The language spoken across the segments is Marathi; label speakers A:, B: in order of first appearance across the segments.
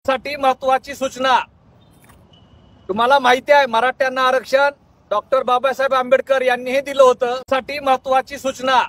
A: साठी महत्वाची सूचना। तुम्हाला माहिती आहे मराठ्यांना आरक्षण डॉक्टर बाबासाहेब आंबेडकर यांनी हे दिलं होतं। साठी महत्वाची सूचना।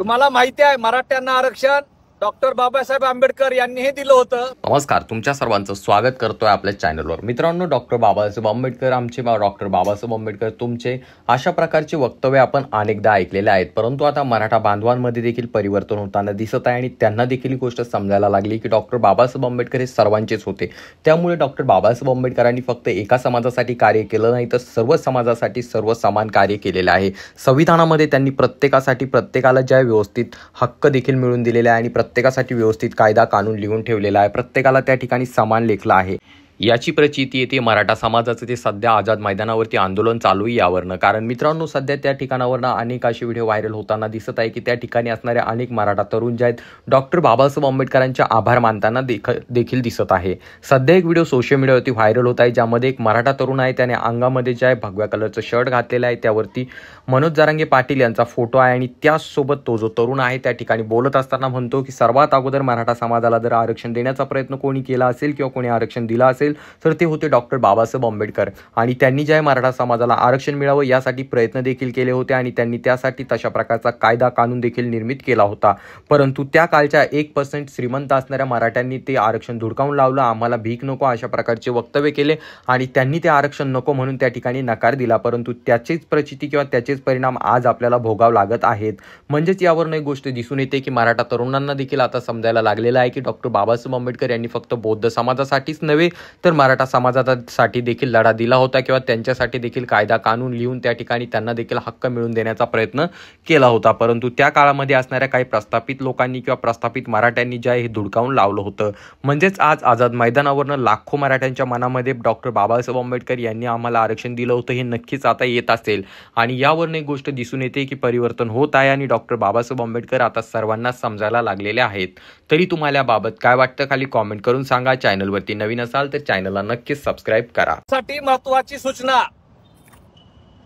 A: तुम्हाला माहिती आहे मराठ्यांना आरक्षण डॉक्टर बाबासाहेब आंबेडकर यांनी हे दिलं होतं।
B: नमस्कार, तुमच्या सर्वांचं स्वागत करतोय आपल्या चॅनलवर। मित्रांनो, डॉक्टर बाबासाहेब आंबेडकर आमचे डॉक्टर बाबासाहेब आंबेडकर तुमचे अशा प्रकारचे वक्तव्य आपण अनेकदा ऐकलेले आहेत, परंतु आता मराठा बांधवांमध्ये देखील परिवर्तन होताना दिसत आहे आणि त्यांना देखील ही गोष्ट समजायला लागली की डॉक्टर बाबासाहेब आंबेडकर हे सर्वांचेच होते। त्यामुळे डॉक्टर बाबासाहेब आंबेडकरांनी फक्त एका समाजासाठी कार्य केलं नाही, तर सर्व समाजासाठी सर्व समान कार्य केलेले आहे। संविधानामध्ये त्यांनी प्रत्येकासाठी प्रत्येकाला ज्या व्यवस्थित हक्क देखील मिळवून दिलेले आहे आणि प्रत्येकासाठी व्यवस्थित कायदा कानून लिहून ठेवलेला आहे, प्रत्येकाला त्या ठिकाणी समान लेखला आहे। याची प्रचिती येते मराठा समाजाचं ते सध्या आझाद मैदानावरती आंदोलन चालू आहे यावरनं। कारण मित्रांनो, सध्या त्या ठिकाणावरनं अनेक असे व्हिडिओ व्हायरल होताना दिसत आहे की त्या ठिकाणी असणारे अनेक मराठा तरुण जे आहेत डॉक्टर बाबासाहेब आंबेडकरांचे आभार मानताना देखील दिसत आहे। सध्या एक व्हिडिओ सोशल मीडियावरती व्हायरल होत आहे, ज्यामध्ये एक मराठा तरुण आहे, त्याने अंगामध्ये जे आहे भगव्या कलरचं शर्ट घातलेलं आहे, त्यावरती मनोज जरांगे पाटील यांचा फोटो आहे आणि त्याचसोबत तो जो तरुण आहे त्या ठिकाणी बोलत असताना म्हणतो की सर्वात अगोदर मराठा समाजाला जर आरक्षण देण्याचा प्रयत्न कोणी केला असेल किंवा कोणी आरक्षण दिला असेल तर ते होते डॉक्टर बाबासाहेब आंबेडकर। आणि त्यांनी ज्या मराठा समाजाला आरक्षण मिळावं यासाठी प्रयत्न देखील केले होते आणि त्यांनी त्यासाठी तशा प्रकारचा कायदा कानून देखील निर्मित केला होता। परंतु त्या काळच्या 1% श्रीमंत असणाऱ्या मराठ्यांनी ते आरक्षण धुडकावून लावलं, आम्हाला भीक नको अशा प्रकारचे वक्तव्य केले आणि त्यांनी ते आरक्षण नको म्हणून त्या ठिकाणी नकार दिला। परंतु त्याचीच प्रचिती किंवा त्याचेच परिणाम आज आपल्याला भोगावे लागत आहेत। म्हणजेच यावरून एक गोष्ट दिसून येते की मराठा तरुणांना देखील आता समजायला लागलेलं आहे की डॉक्टर बाबासाहेब आंबेडकर यांनी फक्त बौद्ध समाजासाठीच नव्हे तर मराठा समाजासाठी देखील लढा दिला होता किंवा त्यांच्यासाठी देखील कायदा कानून लिहून त्या ठिकाणी त्यांना देखील हक्क मिळवून देण्याचा प्रयत्न केला होता। परंतु त्या काळामध्ये असणाऱ्या काही प्रस्थापित लोकांनी किंवा प्रस्थापित मराठ्यांनी जे हे धुडकावून लावलं होतं। म्हणजेच आज आझाद मैदानावरनं लाखो मराठ्यांच्या मनामध्ये डॉक्टर बाबासाहेब आंबेडकर यांनी आम्हाला आरक्षण दिलं होतं हे नक्कीच आता येत असेल आणि यावरून एक गोष्ट दिसून येते की परिवर्तन होत आहे आणि डॉक्टर बाबासाहेब आंबेडकर आता सर्वांना समजायला लागलेले आहेत। तरी तुम्हाला याबाबत काय वाटतं खाली कॉमेंट करून सांगा। चॅनलवरती नवीन असाल तर चॅनलला नक्कीच सबस्क्राइब करा।
A: साठी महत्वाची सूचना।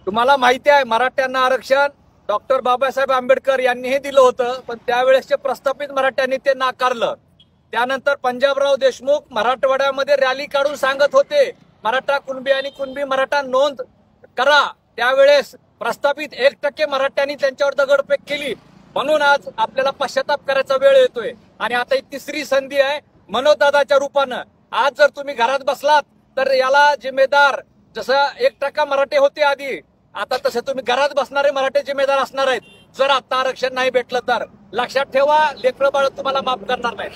A: तुम्हाला माहिती आहे मराठ्यांना आरक्षण डॉक्टर बाबासाहेब आंबेडकर यांनी हे दिलं होतं, पण त्यावेळेसचे प्रस्थापित मराठ्यांनी ते नाकारलं। त्यानंतर पंजाबराव देशमुख मराठवाड्यामध्ये रॅली काढून सांगत होते मराठा कुणबी आणि कुणबी मराठा नोंद करा। त्यावेळेस प्रस्थापित 1% मराठ्यांनी त्यांच्यावर दगडफेक केली, म्हणून आज आपल्याला पश्चाताप करायचा वेळ येतोय आणि आता ही तिसरी संधी आहे मनोजदादाच्या रूपानं। आज जर तुम्ही घरात बसलात तर याला जिम्मेदार जसं 1% मराठे होते आधी, आता तसे तुम्ही घरात बसणारे मराठे जिम्मेदार असणार आहेत जर आता आरक्षण नाही भेटलं तर। लक्षात ठेवा, लेकरं बाळ तुम्हाला माफ करणार नाही।